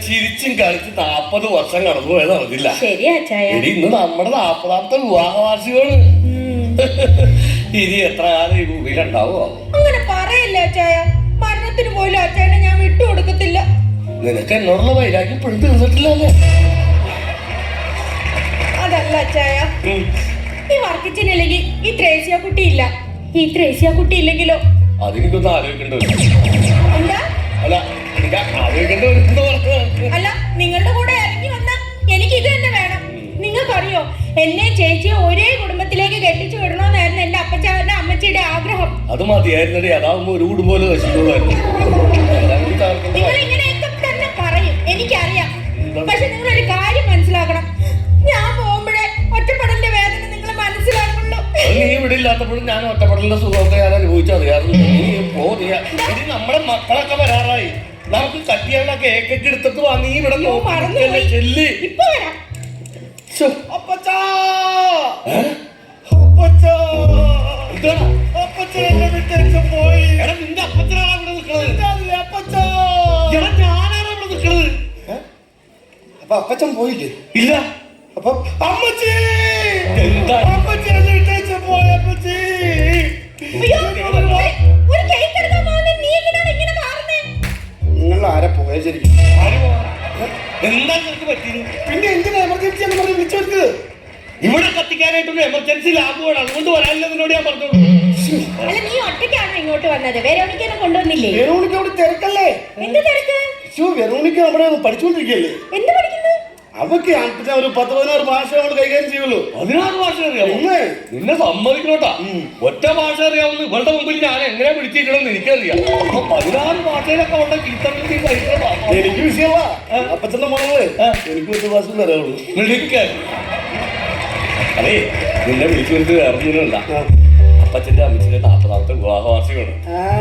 ചിരിച്ചും കളിച്ച് 40 വർഷം കടന്നു പോയത് അറിഞ്ഞില്ല. ശരിയാ ചായ. ഇന്ന് നമ്മുടെ 40ാമത്തെ വിവാഹ വാർഷികമാണ്. ഇനി എത്ര കാലം ഈ ഭൂമിയിലുണ്ടാവോ? അങ്ങനെ പറയല്ലേ അച്ചായ. മരണത്തിന് പോലും അച്ചായനെ ഞാൻ വിട്ടുകൊടുക്കത്തില്ല. നിനക്ക് എന്നോടുള്ള വൈരാഗ്യം ഇപ്പോഴും തീർന്നിട്ടില്ലല്ലേ? അതല്ല അച്ചായ, ഈ വർക്കിച്ചനില്ലെങ്കിൽ ഈ ത്രേസ്യ കുട്ടി ഇല്ല. ഈ ത്രേസ്യ കുട്ടി ഇല്ലെങ്കിലോ? അതെനിക്കൊന്ന് ആലോചിക്കേണ്ടി വരും. എന്താ? അല്ല എനിക്ക് ആലോചിക്കേണ്ടി വരും. അല്ല, നിങ്ങളുടെ കൂടെ ഇറങ്ങി വന്ന എനിക്ക് ഇത് തന്നെ വേണം. നിങ്ങൾക്കറിയോ, എന്നെ ചേച്ചിയെ ഒരേ കുടുംബത്തിലേക്ക് കെട്ടിച്ചു വിടണമെന്നായിരുന്നു എന്റെ അപ്പച്ചാരുടെ അമ്മച്ചിയുടെ ആഗ്രഹം. അത് മതിയായിരുന്നേ. അതാവുമ്പോ ഒരു കുടുംബം നശിക്കുള്ളായിരുന്നു. നിങ്ങൾ ഇങ്ങനെയൊക്കെ തന്നെ പറയും, എനിക്കറിയാം. പക്ഷെ നിങ്ങളൊരു കാര്യം മനസ്സിലാക്കണം. ഞാൻ പോകുമ്പോഴേ ഒറ്റപ്പെടലിന്റെ വേദന നിങ്ങൾ മനസ്സിലാക്കുള്ളൂ. നീ ഇവിടെ ഇല്ലാത്തപ്പോഴും ഞാൻ ഒറ്റപ്പെടലിന്റെ സുഖമൊക്കെ ഞാൻ അനുഭവിച്ചറിയാറുണ്ട്. ഇനി നമ്മുടെ മക്കളൊക്കെ വരാറായി. നമുക്ക് കട്ടിയുള്ള കേക്കൊക്കെ എടുത്തിട്ട് വാ. നീ ഇവിടെ ചെല്ലി. ഇപ്പൊ വരാം. നിന്റെ അപ്പച്ചനാണ് ഇവിടെ നിൽക്കുന്നത്. ഞാനാണ് ഇവിടെ നിൽക്കുന്നത്. അപ്പൊ അപ്പച്ചൻ പോയില്ലേ? ഇല്ല. അപ്പൊ അമ്മച്ചി നിങ്ങൾ ആരെ പോയ ശരിക്കും? എന്താ നിനക്ക് പറ്റിയത്? പിന്നെ എന്തിനാ എമർജൻസി എന്ന് പറഞ്ഞ് വിളിച്ചു വരുന്നത്? ഇവിടെ കത്തിക്കാനായിട്ടൊരു എമർജൻസി ലാബ് വേണം. അതുകൊണ്ട് വരാനില്ല നിന്നോട് ഞാൻ പറഞ്ഞോളൂ. അല്ല, നീ ഒറ്റയ്ക്കാണോ ഇങ്ങോട്ട് വന്നത്? വെറോണിക്കനെ കൊണ്ടുവന്നില്ലേ? വെറോണിക്ക അവിടെ തിരക്കല്ലേ? എന്ത് തിരക്ക്? വെറോണിക്ക നമ്മുടെ പഠിച്ചുകൊണ്ടിരിക്കല്ലേ? എന്ത് പഠിക്കുന്നു? അവക്ക് ഒരു 10-16 ഭാഷ നമ്മൾ കൈകാര്യം ചെയ്യുള്ളൂ. 16 ഭാഷ അറിയാമോ? നിന്നെ സമ്മതിക്കണോട്ടാ. ഒറ്റ ഭാഷ അറിയാവുന്ന ഇവരുടെ മുമ്പിൽ ഞാൻ എങ്ങനെ പിടിച്ചിരിക്കണമെന്ന് എനിക്കറിയാം. 16 ഭാഷയിലൊക്കെ ഉള്ള എനിക്ക് വിഷയമാ. അപ്പച്ചന്റെ മകളെ എനിക്ക് ഒറ്റ ഭാഷ അറിയാവുള്ളൂ. അതെ, നിന്നെ വിളിച്ചു വരുന്നത് വേറൊന്നുമില്ല. അപ്പച്ചന്റെ അമ്മച്ചിന്റെ 40ാമത്തെ വിവാഹ വാർഷികമാണ്.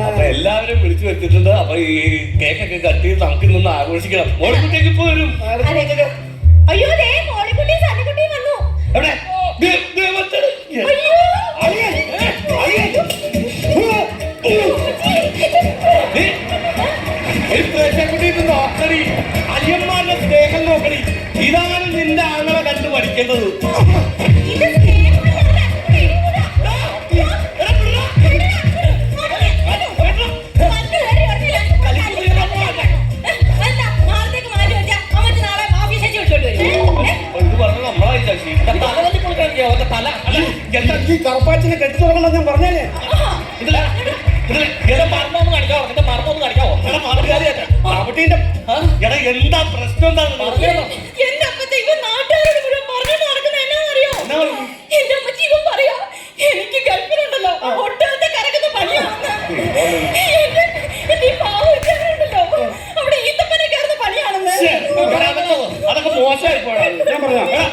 അപ്പൊ എല്ലാവരും വിളിച്ചു വെച്ചിട്ടുണ്ട്. അപ്പൊ ഈ കേക്കൊക്കെ കട്ട് ചെയ്ത് നമുക്ക് ഇന്നൊന്ന് ആഘോഷിക്കണം. മോളിക്കുട്ടിക്ക് ഇപ്പൊ വരും. അയ്യോ, മോളിക്കുട്ടിയും സണ്ണിക്കുട്ടിയും വന്നു. എവിടെ? നോക്കണി, അയ്യന്മാരുടെ സ്നേഹം നോക്കണി. ഇതാണ് നിന്റെ ആങ്ങളെ കണ്ടു പഠിക്കേണ്ടത്. ഈ കറുപ്പാച്ചിനെ കെട്ടി തുടങ്ങണം ഞാൻ പറഞ്ഞേ. എന്താ പ്രശ്നം? എനിക്ക് ഗൾഫിലുണ്ടല്ലോ ഒട്ടകത്തെ കറക്കുന്ന പണിയാണെന്ന്. അവിടെ ഈത്തപ്പനെ കയറുന്ന പണിയാണെന്ന്. അതൊക്കെ മോശമായി പോയാണ്. ഞാൻ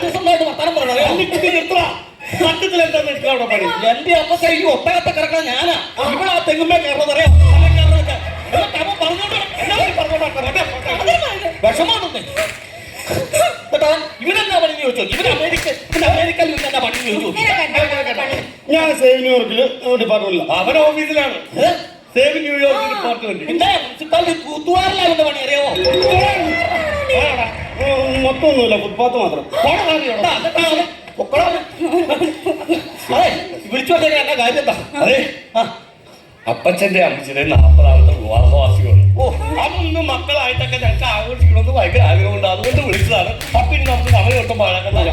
സത്യത്തിൽ എന്താ നിൽക്കുക അവിടെ പണി? എന്റെ അപ്പത്തെ ഈ ഒട്ടകത്തെ കിടക്കാൻ ഞാനാ. ഇവിടെ ആ തെങ്ങുമ്പേ കയറുന്നതറിയാം. വിഷമാണെന്ന് ഇവരെന്താ പണി ചോദിച്ചോ? അമേരിക്കയിൽ എന്താ പണി ചോദിച്ചു? ഞാൻ സേവ് ന്യൂയോർക്കില് ഡിപ്പാർട്ട്മെന്റില്ല. അവൻ ഓഫീസിലാണ്. Save New York department. തൂത്തുവാറിലാവുന്ന പണി അറിയാമോ? മൊത്തമൊന്നുമില്ല, ഫുട്പാത്ത് മാത്രം. വിളിച്ചു വന്നേക്കാൻ എന്നാ കാര്യം എന്താ? അതെ, അപ്പച്ചന്റെ അമ്മച്ചിന്റെ 40ാമത്തെ വിവാഹ വാർഷികമാണ്. അതൊന്ന് മക്കളായിട്ടൊക്കെ ഞങ്ങൾക്ക് ആഘോഷിക്കണമെന്ന് ഭയങ്കര ആഗ്രഹമുണ്ട്. അതുകൊണ്ട് വിളിച്ചതാണ്. അപ്പൊ ഇനി നമുക്ക് സമയം കിട്ടുമ്പോൾ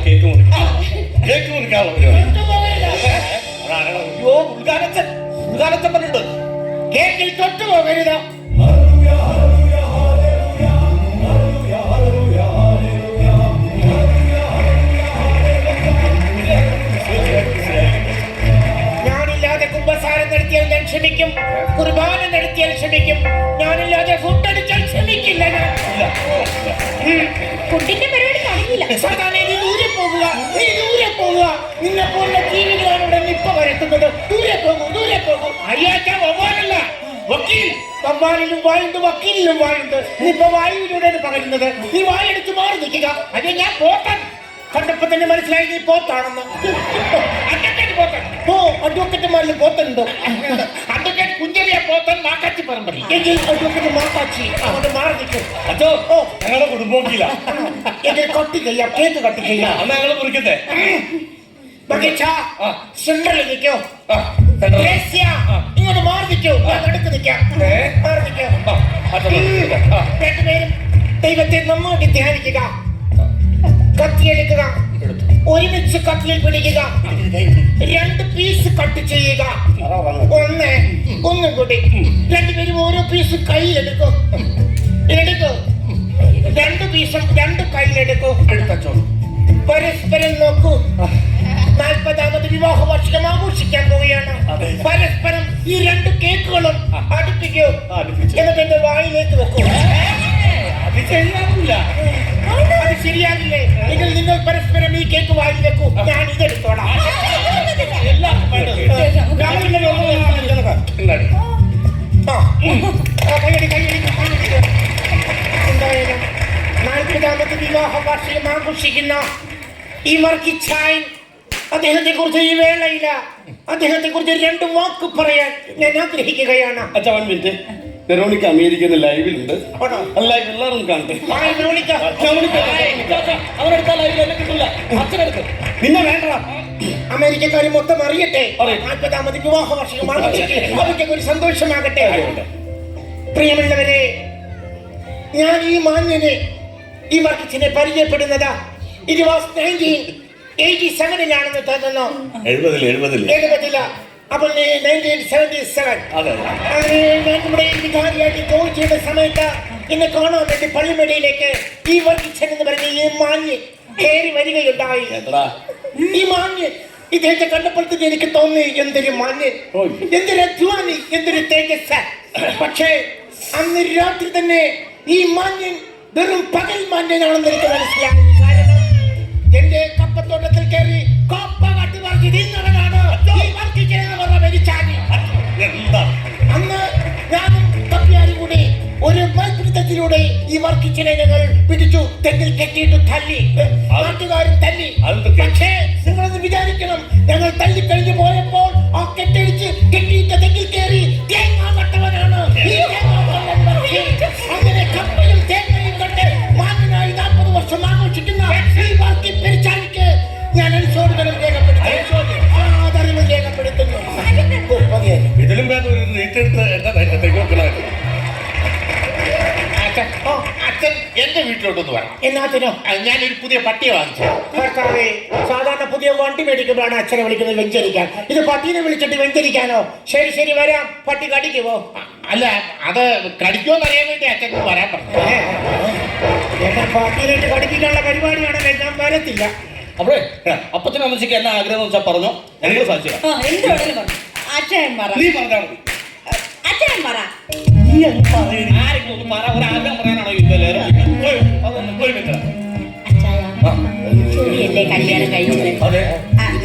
കേക്ക് മുറിക്കാം. കേക്ക് മുറിക്കാനുള്ള പരിപാടി. അയ്യോ, ഉദ്ഘാടനച്ചൻ പറഞ്ഞിട്ട് കേക്കിൽ തൊട്ട് പോകരുത്. ഞാനില്ലാതെ കുമ്പസാരം നടത്തിയാൽ ഞാൻ ക്ഷമിക്കും. കുർബാന നടത്തിയാൽ ക്ഷമിക്കും. ഞാനില്ലാതെ ഫുഡ് അടിച്ചാൽ ക്ഷമിക്കില്ല. ഫുഡിന്റെ പരിപാടി കാണിക്കില്ല. നീ ദൂരെ പോകുക, നീ ദൂരെ പോകുക. നിന്നെ പോലുള്ള ജീവികളാണ് ഇവിടെ നിപ്പ വരുത്തുന്നത്. ദൂരെ പോകും, ദൂരെ പോകും. അറിയാക്കാൻ പോകാനല്ല, വക്കീൽ. വവ്വാലിലും വായുണ്ട്, വക്കീലിലും വായുണ്ട്. നീ ഇപ്പൊ വായുവിലൂടെയാണ് പറയുന്നത്. നീ വായെടുത്ത് മാറി നിൽക്കുക. അതെ, ഞാൻ പോട്ടൻ. കണ്ടപ്പോ തന്നെ മനസ്സിലായി നീ പോത്താണെന്ന്. അഡ്വക്കേറ്റ് പോത്തൻ. ഓ, അഡ്വക്കറ്റുമാരിൽ പോത്തുണ്ടോ? അഡ്വക്കേറ്റ് കുഞ്ചറിയ പോത്തൻ മാക്കാച്ചി പറമ്പറി. എങ്കിൽ അഡ്വക്കറ്റ് മാക്കാച്ചി അവിടെ മാറി നിൽക്കും. അച്ഛോ ഞങ്ങളുടെ കുടുംബമൊക്കില്ല. എങ്കിൽ കട്ട് ചെയ്യാം, കേക്ക് കട്ട് ചെയ്യാം. അന്ന് ഞങ്ങള് മുറിക്കത്തെ. മകേഷ, സെൻട്രലിൽ നിൽക്കോ. ആ, സെൻട്രലിൽ. ഗ്രേസ്യ, ഇങ്ങോട്ട് മാറി നിൽക്കോ. ഞാൻ അടുത്ത് നിൽക്കാം. മാറി നിൽക്കോ. രണ്ടുപേരും ദൈവത്തെ നന്നായിട്ട് ധ്യാനിക്കുക. കത്തിയെടുക്കുക, ഒരുമിച്ച് കത്തിയിൽ പിടിക്കുക, 2 പീസ് കട്ട് ചെയ്യുക. ഒന്നും കൂടി രണ്ടുപേരും ഓരോ പീസ് കയ്യിലെടുക്കും. എടുക്കൂ, 2 പീസും 2 കയ്യിലെടുക്കൂ. എടുത്തോ. പരസ്പരം നോക്കൂ. 40ാമത് വിവാഹ വാർഷികം ആഘോഷിക്കാൻ പോവുകയാണ്. പരസ്പരം ഈ 2 കേക്കുകളും അടുപ്പിക്കൂ. എന്നിട്ട് എന്റെ വായിലേക്ക് വെക്കൂ. അത് ശരിയാവില്ല. അത് ശരിയാകില്ലേ? എങ്കിൽ നിങ്ങൾ പരസ്പരം ഈ കേക്ക് വായിൽ വെക്കൂ. ഞാൻ ഇതെടുത്തോളാം. എല്ലാം വേണ്ടത്. ഇങ്ങോട്ട്. എന്തായാലും 40ാമത് വിവാഹ വാർഷികം ആഘോഷിക്കുന്ന ഈ വർക്കിച്ചായൻ അദ്ദേഹത്തെ കുറിച്ച് ഈ വേളയില്ല അദ്ദേഹത്തെ കുറിച്ച് 2 വാക്ക് പറയാൻ ഞാൻ ആഗ്രഹിക്കുകയാണ്. അച്ഛാ 1 മിനിറ്റ്. വെറോണിക്ക അമേരിക്കയിൽ ലൈവിലുണ്ട്. ലൈവ് എല്ലാവരും കാണട്ടെ. അവരെടുത്താൽ ലൈവിൽ എന്നെ കിട്ടില്ല. അച്ഛനെടുത്ത്. പിന്നെ വേണ്ട, അമേരിക്കക്കാർ മൊത്തം അറിയട്ടെ. 40ാമത് വിവാഹ വാർഷികം അവർക്ക് ഒരു സന്തോഷമാകട്ടെ. പ്രിയമുള്ളവരെ, ഞാൻ ഈ മാന്യനെ ഈ വർക്കിച്ചിനെ പരിചയപ്പെടുന്നത് ഇത് വാസ് 1987-ലാണെന്ന് തോന്നുന്നു. 70-ല. അപ്പോൾ 1977. ഞാൻ നമ്മുടെ വികാരിയായിട്ട് ജോലി ചെയ്ത സമയത്ത് എന്നെ കാണാൻ വേണ്ടി പള്ളിമേടയിലേക്ക് ഈ വർക്കിച്ചൻ എന്ന് പറഞ്ഞ ഈ മാന്യൻ കയറി വരികയുണ്ടായി. ഈ മാന്യൻ ഇദ്ദേഹത്തെ കണ്ടപ്പോഴത്തേക്ക് എനിക്ക് തോന്നി, എന്തൊരു മാന്യൻ, എന്തൊരു അധ്വാനി, എന്തൊരു തേജസ്. പക്ഷേ അന്ന് രാത്രി തന്നെ ഈ മാന്യൻ വെറും പകൽ മാന്യനാണെന്ന് എനിക്ക് മനസ്സിലായി. കാരണം എന്റെ കപ്പത്തോട്ടത്തിൽ കയറി കോപ്പ കാട്ടി പറഞ്ഞു തിന്നവനാണ് ഈ വർക്കിച്ചനെന്ന് പറഞ്ഞ മരിച്ചാനി. അന്ന് ഞാനും കപ്പിയാരും കൂടി ഒരു മൽപിടുത്തത്തിലൂടെ ഈ വർക്കിച്ചനെ ഞങ്ങൾ പിടിച്ചു. തെങ്ങിൽ കെട്ടിയിട്ട് തല്ലി, നാട്ടുകാരും തല്ലി. പക്ഷേ നിങ്ങളൊന്ന് വിചാരിക്കണം, ഞങ്ങൾ തല്ലിക്കഴിഞ്ഞു പോയപ്പോൾ ആ കെട്ടടിച്ച് കെട്ടിയിട്ട് തെങ്ങിൽ കയറി തേങ്ങ നട്ടവനാണ് ഈ അങ്ങനെ കപ്പയും തേങ്ങയും കൊണ്ട് മാന്യനായി 40 വർഷം ആഘോഷിക്കുന്ന ഈ വർക്കി പെരിച്ചാലിക്ക് ഞാൻ അനുശോചനം രേഖപ്പെടുത്തുന്നു. ഇതിലും വേറെ ഒരു നീറ്റെടുത്ത് എന്റെ ധൈര്യത്തേക്ക് വെക്കണമായിരുന്നു. അച്ഛൻ എന്റെ വീട്ടിലോട്ടൊന്ന് വരണം. എന്നാത്തിനോ? ഞാനൊരു പുതിയ പട്ടിയെ വാങ്ങിച്ചു. ഭർത്താവേ, സാധാരണ പുതിയ വണ്ടി മേടിക്കുമ്പോഴാണ് അച്ഛനെ വിളിക്കുന്നത് വെഞ്ചരിക്കാൻ. ഇത് പട്ടീനെ വിളിച്ചിട്ട് വെഞ്ചരിക്കാനോ? ശരി ശരി, വരാം. പട്ടി കടിക്കുമോ? അല്ല, അത് കടിക്കുമെന്ന് അറിയാൻ വേണ്ടി അച്ഛൻ വരാൻ പറഞ്ഞു. പട്ടീനായിട്ട് കടിപ്പിക്കാനുള്ള പരിപാടിയാണല്ലേ, ഞാൻ വരത്തില്ല. അപ്പോഴേ അപ്പച്ചനും അമ്മച്ചിക്ക് എന്നാ ആഗ്രഹം വെച്ചാൽ പറഞ്ഞോ, ഞങ്ങൾ സാധിച്ചു. അച്ഛൻ പറ. നീ പറഞ്ഞാൽ മതി. അച്ഛൻ പറ. ആരെങ്കിലും ഒന്ന് പറ. ഒരു ആഗ്രഹം പറയാനാണോ ഇല്ലല്ലേ? ചൊടിയല്ലേ കല്യാണം കഴിച്ചത്?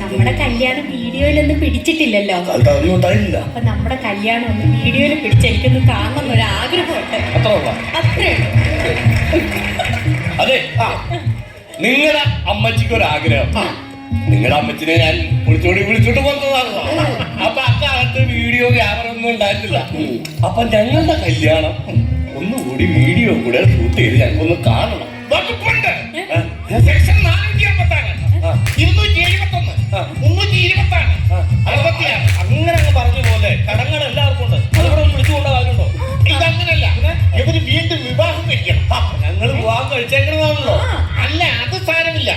നമ്മുടെ കല്യാണം വീഡിയോയിലൊന്നും പിടിച്ചിട്ടില്ലല്ലോ. അപ്പൊ നമ്മുടെ കല്യാണം ഒന്ന് വീഡിയോയിൽ പിടിച്ചെനിക്കൊന്ന് കാണണം എന്നൊരു ആഗ്രഹമുണ്ട്. അത്രേ. അതെ, നിങ്ങളുടെ അമ്മച്ചിക്ക് ഒരു ആഗ്രഹം. നിങ്ങളുടെ അമ്മച്ചിനെ ഞാൻ വിളിച്ചോണ്ട് പോകുന്നതാണ്. അപ്പൊ അക്കാലത്ത് വീഡിയോ ക്യാമറ ഒന്നും ഉണ്ടായിരുന്നില്ല. അപ്പൊ ഞങ്ങളുടെ കല്യാണം ഒന്നുകൂടി വീഡിയോ കൂടെ ഷൂട്ട് ചെയ്ത് ഞങ്ങൾക്കൊന്ന് കാണണം. വകുപ്പുണ്ട്. സെക്ഷൻ 456, 271, 326, 66. അങ്ങനെ അങ്ങ് പറഞ്ഞ പോലെ കടങ്ങൾ എല്ലാവർക്കും ഉണ്ട്. അതിവിടെ വിളിച്ചുകൊണ്ട കാര്യമുണ്ടോ? ഇതങ്ങനല്ല, ഇവര് വീണ്ടും വിവാഹം കഴിക്കണം. ഞങ്ങൾ വിവാഹം കഴിച്ചേക്കണതാണല്ലോ. അല്ല, അത് സാരമില്ല.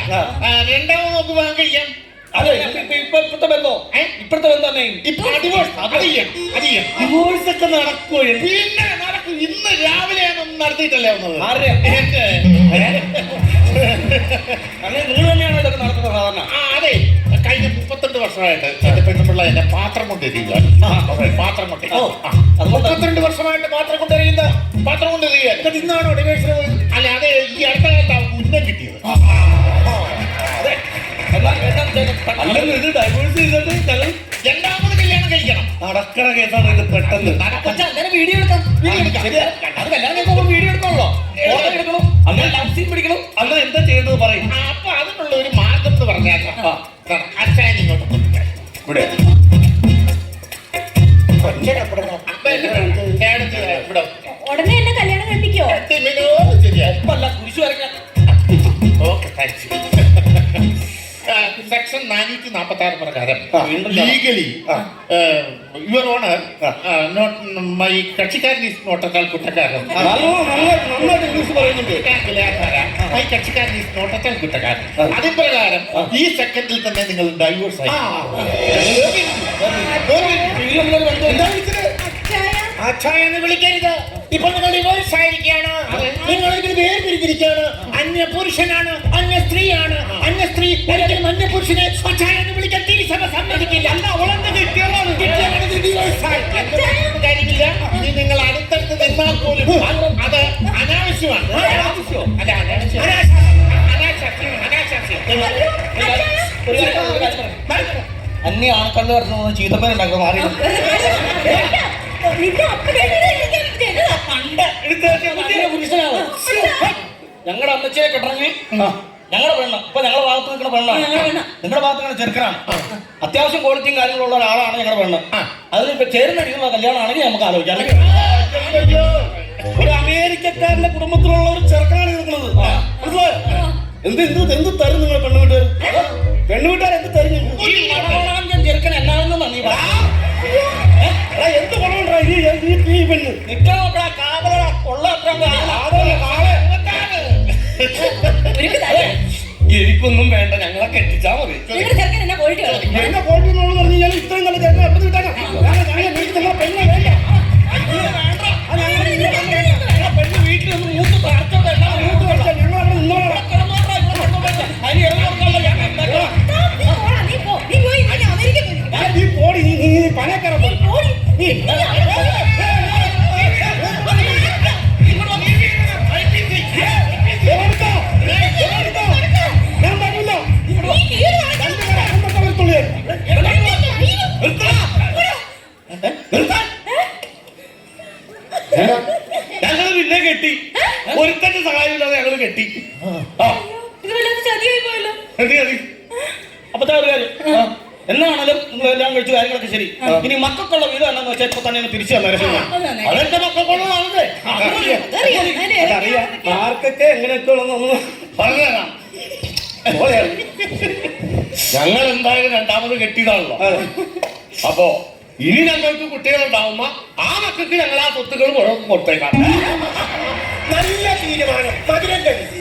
രണ്ടാമത് നമുക്ക് വിവാഹം കഴിക്കാം. അതെ, ഇപ്പോഴത്തെ ബന്ധോ? ഇപ്പോഴത്തെ ബന്ധം തന്നെ ഇപ്പൊ ഡിവോഴ്സ് അത് ചെയ്യണം. ഡിവോഴ്സ് ഒക്കെ നടക്കുമോ? പിന്നെ നടക്കും. ഇന്ന് രാവിലെയാണ് നടത്തിയിട്ടല്ലേ വന്നത്. അങ്ങനെ നിങ്ങൾ തന്നെയാണ് ഇതൊക്കെ നടത്തുന്നത് സാധാരണ? അതെ, കഴിഞ്ഞ 32 വർഷമായിട്ട് എന്റെ പെണ്ണുപിള്ള എന്നെ പാത്രം കൊണ്ടെറിയുക. പാത്രം കൊണ്ട് 32 വർഷമായിട്ട് പാത്രം കൊണ്ടെറിയുന്ന പാത്രം കൊണ്ടെറിയുക. ഇന്നാണോ ഡിവേഴ്സിന് പോയത്? അല്ല, അതെ, ഈ അടുത്ത കാലത്താണ് ഉന്നം കിട്ടിയത്. അല്ലെങ്കിൽ ഇത് ഡൈവേഴ്സ് ചെയ്തിട്ട് ഞങ്ങൾ രണ്ടാമത് കല്യാണം കഴിക്കണം. നടക്കണ കേസാണ് ഇത്. പെട്ടെന്ന് വീഡിയോ എടുക്കാം. അത് കല്യാണം കഴിക്കുമ്പോൾ വീഡിയോ എടുക്കണല്ലോ, ഫോട്ടോ എടുക്കണം, അങ്ങനെ ലവ് സീൻ പിടിക്കണം. അങ്ങനെ എന്താ ചെയ്യേണ്ടത് പറയും. അപ്പൊ അതിനുള്ള ഒരു പറഞ്ഞാൽ അച്ഛൻ ഇങ്ങോട്ട് കൊണ്ടുവരാം. ഇവിടെ ഇവിടെ ഉടനെ എന്നെ കല്യാണം കഴിപ്പിക്കോ? ശരിയാ കുരിശു വരയ്ക്കാൻ. Okay thanks. സെക്ഷൻ 446 പ്രകാരം ലീഗലി യുവർ ഓണർ മൈ കക്ഷിക്കാരൻ ഈസ് നോട്ടത്താൽ കുറ്റക്കാരൻ. നന്നായിട്ട് ഇംഗ്ലീഷ് പറയുന്നുണ്ട്. മൈ കക്ഷിക്കാരൻ ഈസ് നോട്ടത്താൽ കുറ്റക്കാരൻ. അതിൻ പ്രകാരം ഈ സെക്കൻഡിൽ തന്നെ നിങ്ങൾ ഡൈവോഴ്സ് ആയി. അച്ഛായ എന്ന് വിളിക്കരുത്. ഇപ്പൊ നിങ്ങൾ ഡിവോഴ്സ് ആയിരിക്കുകയാണ്. നിങ്ങൾ ഇതിന് വേർതിരിച്ചിരിക്കുകയാണ്. അന്യ പുരുഷനാണ്, അന്യ സ്ത്രീയാണ്. അന്യ സ്ത്രീ ഒരിക്കലും അന്യ പുരുഷനെ അച്ഛായ എന്ന് വിളിക്കാൻ തിരിസഭ സമ്മതിക്കില്ല. അല്ല, അവളെന്ത് കിട്ടിയതാണ് ഡിവോഴ്സ് ആയി. കാര്യമില്ല. ഇനി നിങ്ങൾ അടുത്തടുത്ത് നിന്നാൽ പോലും അത് അനാവശ്യമാണ്. അല്ല, അന്യ ആൾക്കള്ളു പറഞ്ഞു ചീത്തപ്പനുണ്ടാക്കുക മാറി പുരുഷനാണ്. ഞങ്ങളുടെ അമ്മച്ചിയെ കെട്ടണമെങ്കിൽ ഞങ്ങളുടെ പെണ്ണ് ഇപ്പൊ ഞങ്ങളുടെ ഭാഗത്ത് നിൽക്കുന്ന പെണ്ണാണ്. നിങ്ങളുടെ ഭാഗത്ത് നിൽക്കുന്ന ചെറുക്കനാണ്. അത്യാവശ്യം ക്വാളിറ്റിയും കാര്യങ്ങളുള്ള ഒരാളാണ് ഞങ്ങളുടെ പെണ്ണ്. അതിന് ചേരുന്ന രീതിയിലുള്ള കല്യാണമാണെങ്കിൽ നമുക്ക് ആലോചിക്കാം. ഒരു അമേരിക്കക്കാരന്റെ കുടുംബത്തിലുള്ള ഒരു ചെറുക്കനാണ് നിൽക്കുന്നത്. എന്ത് എന്ത് എന്ത് തരും നിങ്ങളെ പെണ്ണുവീട്ടുകാർ? പെണ്ണുവീട്ടുകാർ എന്ത് തരും? ചെറുക്കൻ എന്നാണെന്നാണ് നീ എന്ത് ഗുണമുണ്ടാ ഈ പെണ്ണ് നിൽക്കാൻ കാതല കൊള്ള എനിക്കൊന്നും വേണ്ട, ഞങ്ങളെ കെട്ടിച്ചാ മതി. എന്നെ പോയിട്ട് എന്നെ കോട്ടിനോട് പറഞ്ഞു കഴിഞ്ഞാൽ ഇത്രയും നല്ല ചേട്ടനെ എവിടെ കിട്ടാനാ? പെണ്ണെ വേണ്ട, പെണ്ണ് വീട്ടിൽ നിന്ന് മൂത്ത് തറച്ചോട്ടെ. മൂത്ത് കളിച്ചാൽ ഞങ്ങൾ അവിടെ നിന്നോളാം. നീ പോടി, നീ പനക്കറ പോടി. ഞാൻ പറഞ്ഞില്ല ഞങ്ങൾ പിന്നെ കെട്ടി. ഒരുത്തന്റെ സഹായമില്ലാതെ ഞങ്ങൾ കെട്ടി. അപ്പൊ ഒരു കാര്യം എന്നാണേലും നിങ്ങൾ എല്ലാം കഴിച്ച കാര്യങ്ങളൊക്കെ ശരി. ഇനി മക്കൾക്കുള്ള വീട് എന്നാന്ന് വെച്ചാൽ ഇപ്പൊ തന്നെ തിരിച്ചു തന്നെ അതെന്റെ മക്കൾക്കുള്ളതാണല്ലേ. അതറിയാം ആർക്കൊക്കെ എങ്ങനെയൊക്കെ ഉള്ളതെന്ന് പറഞ്ഞുതരാം. ഞങ്ങൾ എന്തായാലും രണ്ടാമത് കെട്ടിയതാണല്ലോ. അപ്പോ ഇനി ഞങ്ങൾക്ക് കുട്ടികളുണ്ടാവുമ്പോ ആ മക്കൾക്ക് ഞങ്ങൾ ആ സ്വത്തുക്കൾ കൊടുത്തേക്കാം. നല്ല തീരുമാനം. മധുരം കഴിച്ചു.